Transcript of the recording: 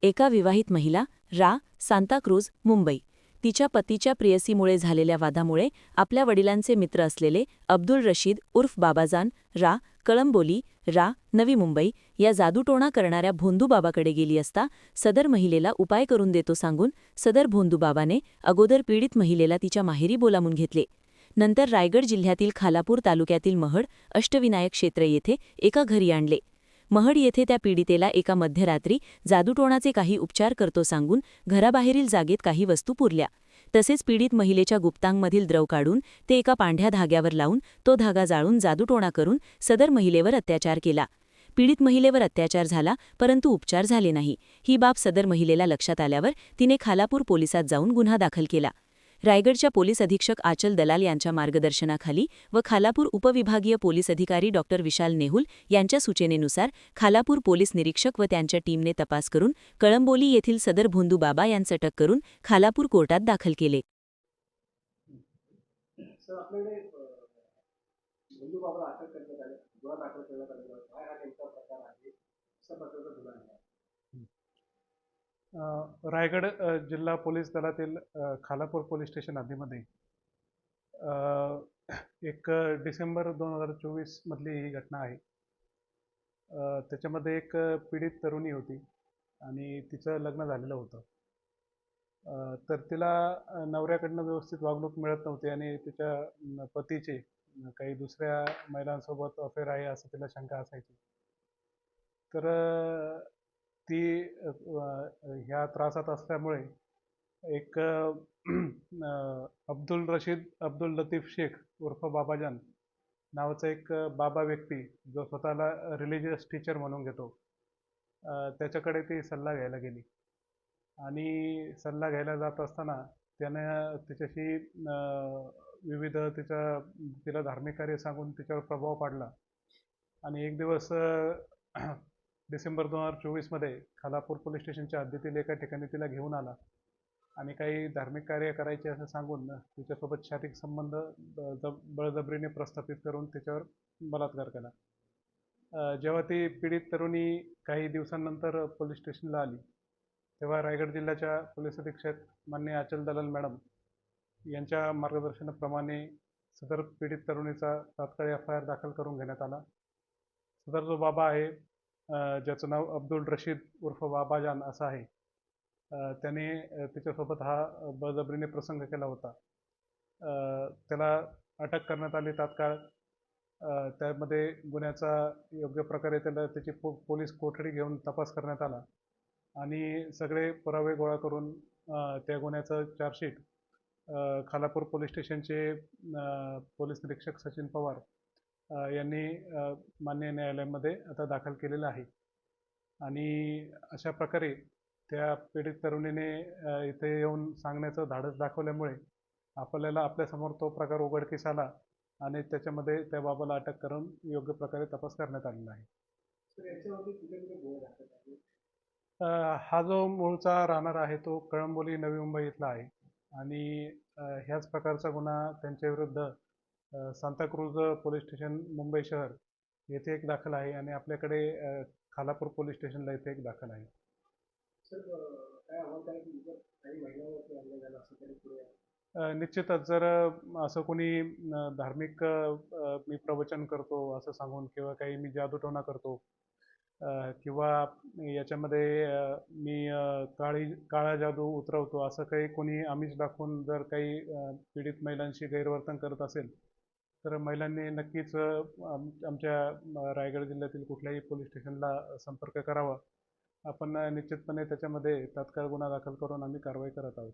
एका विवाहित महिला सांताक्रूझ, मुंबई. तिच्या पतीच्या प्रेयसीमुळे झालेल्या वादामुळे आपल्या वडिलांचे मित्र असलेले अब्दुल रशीद उर्फ बाबाजान कळंबोली नवी मुंबई या जादूटोणा करणाऱ्या भोंदूबाबाकडे गेली असता सदर महिलेला उपाय करून देतो सांगून सदर भोंदूबाबाने अगोदर पीडित महिलेला तिच्या माहेरी बोलावून घेतले. नंतर रायगड जिल्ह्यातील खालापूर तालुक्यातील महड अष्टविनायक क्षेत्र येथे एका घरी आणले. महड येथे त्या पीडितेला एका मध्यरात्री जादूटोणाचे काही उपचार करतो सांगून घराबाहेरील जागेत काही वस्तू पुरल्या. तसेच पीडित महिलेच्या गुप्तांगमधील द्रव काढून ते एका पांढऱ्या धाग्यावर लावून तो धागा जाळून जादूटोणा करून सदर महिलेवर अत्याचार केला. पीडित महिलेवर अत्याचार झाला, परंतु उपचार झाले नाही. ही बाब सदर महिलेला लक्षात आल्यावर तिने खालापूर पोलिसात जाऊन गुन्हा दाखल केला. रायगडच्या पोलीस अधीक्षक आचल दलाल यांच्या मार्गदर्शनाखाली व खालापूर उपविभागीय पोलीस अधिकारी डॉ. विशाल नेहुल यांच्या सूचनेनुसार खालापूर पोलीस निरीक्षक व त्यांच्या टीमने तपास करून कळंबोली येथील सदर भोंदू बाबा यांस अटक करून खालापूर कोर्टात दाखल केले. रायगड जिल्हा पोलीस दलातील खालापूर पोलीस स्टेशन हद्दीमध्ये 1 डिसेंबर 2024 मधली ही घटना आहे. त्याच्यामध्ये एक पीडित तरुणी होती आणि तिचं लग्न झालेलं होतं. तर तिला नवऱ्याकडनं व्यवस्थित वागणूक मिळत नव्हती आणि तिच्या पतीचे काही दुसऱ्या महिलांसोबत अफेअर आहे असं तिला शंका असायची. तर ती ह्या त्रासात असल्यामुळे एक अब्दुल रशीद अब्दुल लतीफ शेख उर्फ बाबाजान नावाचा एक बाबा व्यक्ती जो स्वतःला रिलिजियस टीचर म्हणून घेतो, त्याच्याकडे ती सल्ला घ्यायला गेली. आणि सल्ला घ्यायला जात असताना त्यानं तिच्याशी विविध तिला धार्मिक कार्य सांगून तिच्यावर प्रभाव पाडला. आणि एक दिवस डिसेंबर 2024मध्ये खालापूर पोलीस स्टेशनच्या हद्दीतील एका ठिकाणी तिला घेऊन आला आणि काही धार्मिक कार्य करायचे असं सांगून तिच्यासोबत शारीरिक संबंध बळजबरीने प्रस्थापित करून तिच्यावर बलात्कार केला. जेव्हा ती पीडित तरुणी काही दिवसांनंतर पोलीस स्टेशनला आली तेव्हा रायगड जिल्ह्याच्या पोलीस अधीक्षक माननीय आचल दलाल मॅडम यांच्या मार्गदर्शनाप्रमाणे सदर पीडित तरुणीचा तात्काळ FIR दाखल करून घेण्यात आला. सदर जो बाबा आहे ज्याचं नाव अब्दुल रशीद उर्फ बाबाजान असं आहे, त्याने तिच्यासोबत हा बळजबरीने प्रसंग केला होता. त्याला अटक करण्यात आली तात्काळ. त्यामध्ये गुन्ह्याचा योग्य प्रकारे त्याची पोलीस कोठडी घेऊन तपास करण्यात आला आणि सगळे पुरावे गोळा करून त्या गुन्ह्याचं चार्जशीट खालापूर पोलीस स्टेशनचे पोलीस निरीक्षक सचिन पवार यांनी मान्य न्यायालयामध्ये आता दाखल केलेलं आहे. आणि अशा प्रकारे त्या पीडित तरुणीने इथे येऊन सांगण्याचं धाडस दाखवल्यामुळे आपल्याला आपल्यासमोर तो प्रकार उघडकीस आला आणि त्याच्यामध्ये त्या बाबाला अटक करून योग्य प्रकारे तपास करण्यात आलेला आहे. हा जो मूळचा राहणार आहे तो कळंबोली नवी मुंबई इथला आहे आणि ह्याच प्रकारचा गुन्हा त्यांच्याविरुद्ध सांताक्रूझ पोलीस स्टेशन मुंबई शहर येथे एक दाखल आहे आणि आपल्याकडे खालापूर पोलीस स्टेशनला इथे एक दाखल आहे. निश्चितच जर असं कोणी धार्मिक मी प्रवचन करतो असं सांगून किंवा काही मी जादूटोणा करतो किंवा याच्यामध्ये मी काळा जादू उतरवतो असं काही कोणी आमिष दाखवून जर काही पीडित महिलांशी गैरवर्तन करत असेल तर महिलांनी नक्कीच आमच्या रायगड जिल्ह्यातील कुठल्याही पोलीस स्टेशनला संपर्क करावा. आपण निश्चितपणे त्याच्यामध्ये तात्काळ गुन्हा दाखल करून आम्ही कारवाई करत आहोत.